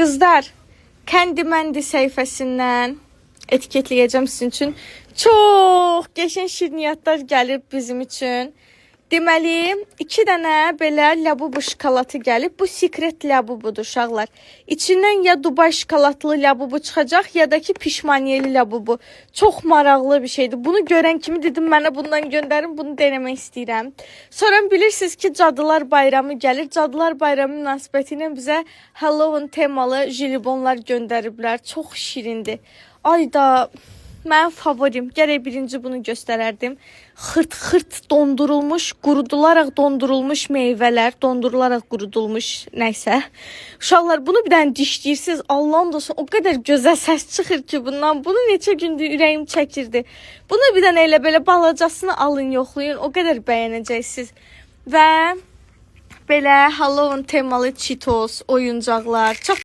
Qızlar, Kəndi Məndi səhifəsindən etiketləyəcəm sizin üçün. Çox qəşəng şirniyyatlar gəlib bizim üçün. Deməli, 2 dənə belə Labubu şokolatı gəlib. Bu Secret Labubudur uşaqlar. İçindən ya Dubai şokolatlı Labubu çıxacaq, ya da ki pişmaniyeli Labubu. Çox maraqlı bir şeydir. Bunu görən kimi dedim, mənə bundan göndərin, bunu denemək istəyirəm. Sonra bilirsiniz ki, Cadılar Bayramı gəlir. Cadılar Bayramı münasibəti ilə bizə Halloween temalı jelibonlar göndəriblər. Çox şirindir. Ayda... Mənim favorim. Gərək birinci bunu göstərərdim. Xırt-xırt dondurulmuş, qurudularaq dondurulmuş meyvələr, dondurularaq qurudulmuş nəysə. Uşaqlar, bunu bir dənə dişləyirsiniz. Allahım da o qədər gözəl səs çıxır ki bundan. Bunu neçə gündür ürəyim çəkirdi. Bunu bir dənə elə belə balacasını alın, yoxlayın. O qədər bəyənəcəksiniz. Və belə Halloween temalı Cheetos, oyuncaqlar. Çox